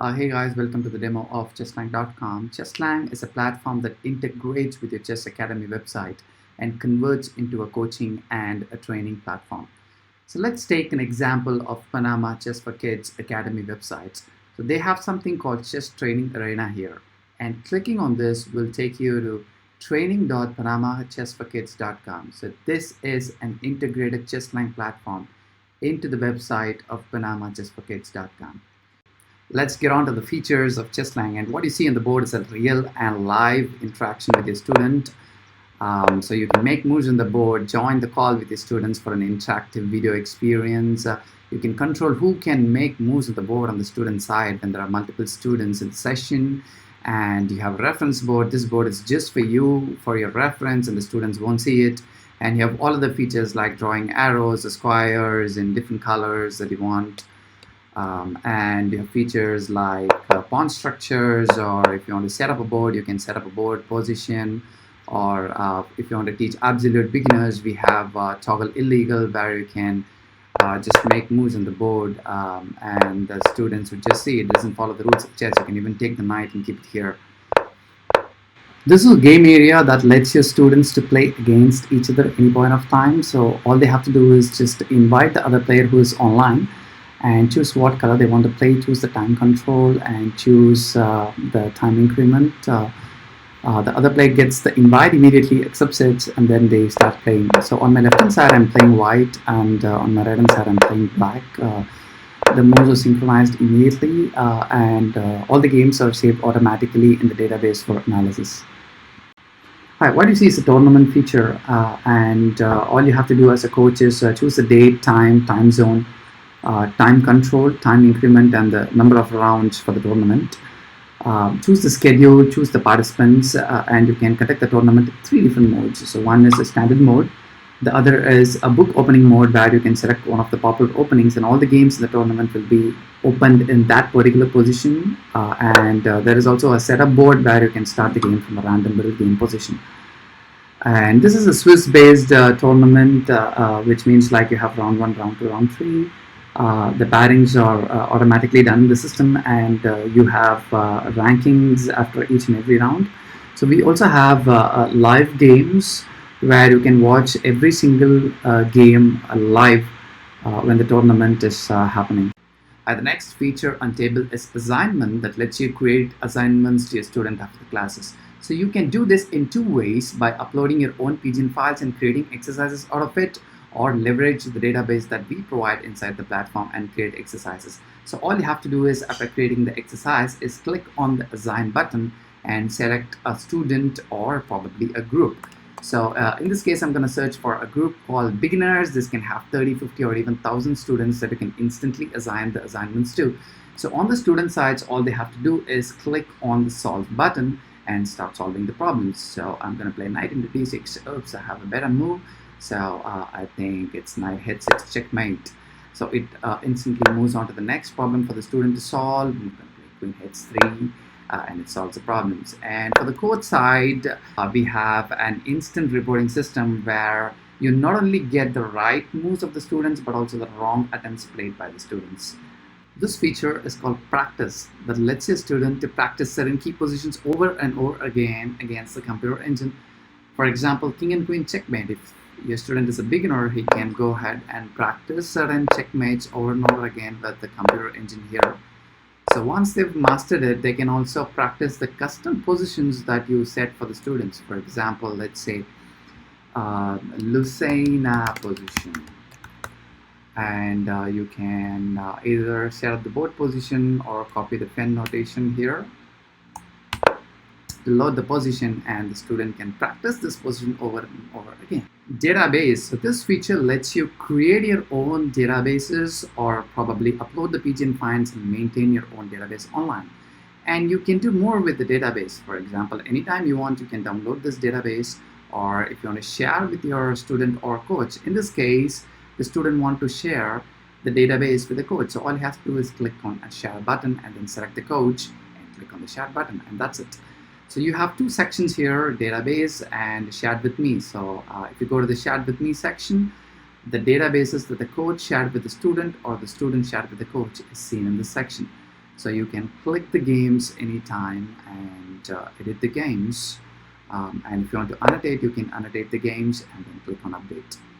Hey guys, welcome to the demo of Chesslang.com. Chesslang is a platform that integrates with your Chess Academy website and converts into a coaching and a training platform. So let's take an example of Panama Chess for Kids Academy websites. So they have something called Chess Training Arena here. And clicking on this will take you to training.panamachessforkids.com. So this is an integrated Chesslang platform into the website of panamachessforkids.com. Let's get on to the features of Chesslang. And what you see on the board is a real and live interaction with your student. So you can make moves on the board, join the call with your students for an interactive video experience. You can control who can make moves on the board on the student side when there are multiple students in the session. And you have a reference board. This board is just for you, for your reference, and the students won't see it. And you have all of the features like drawing arrows, squares in different colors that you want. And you have features like pawn structures, or if you want to set up a board, you can set up a board position, or if you want to teach absolute beginners, we have toggle illegal, where you can just make moves on the board, and the students would just see it doesn't follow the rules of chess. You can even take the knight and keep it here. This is a game area that lets your students to play against each other at any point of time. So all they have to do is just invite the other player who is online and choose what color they want to play, choose the time control, and choose the time increment. The other player gets the invite, immediately accepts it, and then they start playing. So on my left hand side I'm playing white, and on my right hand side I'm playing black. The moves are synchronized immediately, and all the games are saved automatically in the database for analysis. Hi, what you see is a tournament feature, and all you have to do as a coach is choose the date, time zone, time control, time increment, and the number of rounds for the tournament. Choose the schedule, choose the participants, and you can conduct the tournament in 3 different modes. So one is a standard mode, the other is a book opening mode, where you can select one of the popular openings, and all the games in the tournament will be opened in that particular position. And there is also a setup board where you can start the game from a random little game position. And this is a Swiss-based tournament, which means like you have round 1, round 2, round 3. The pairings are automatically done in the system, and you have rankings after each and every round. So we also have live games where you can watch every single game live when the tournament is happening. The next feature on table is assignment, that lets you create assignments to your student after the classes. So you can do this in 2 ways: by uploading your own PGN files and creating exercises out of it, or leverage the database that we provide inside the platform and create exercises. So all you have to do is, after creating the exercise, is click on the assign button and select a student or probably a group. So in this case, I'm going to search for a group called beginners. This can have 30, 50, or even 1,000 students that you can instantly assign the assignments to. So on the student sides, all they have to do is click on the solve button and start solving the problems. So I'm going to play knight into d6. Oops, I have a better move. So I think it's knight h6 checkmate. So it instantly moves on to the next problem for the student to solve. You can play queen h3, and it solves the problems. And for the code side, we have an instant reporting system where you not only get the right moves of the students, but also the wrong attempts played by the students. This feature is called practice, that lets your student to practice certain key positions over and over again against the computer engine. For example, king and queen checkmate. If your student is a beginner, he can go ahead and practice certain checkmates over and over again with the computer engine here. So once they've mastered it, they can also practice the custom positions that you set for the students. For example, let's say Lucena position. And you can either set up the board position or copy the pen notation here to load the position, and the student can practice this position over and over again. Database. So this feature lets you create your own databases, or probably upload the PGN files and maintain your own database online. And you can do more with the database. For example, anytime you want, you can download this database, or if you want to share with your student or coach. In this case, the student want to share the database with the coach. So all you have to do is click on a share button and then select the coach and click on the share button, and that's it. So you have 2 sections here, database and shared with me. So if you go to the shared with me section, the databases that the coach shared with the student or the student shared with the coach is seen in this section. So you can click the games anytime and edit the games. And if you want to annotate, you can annotate the games and then click on update.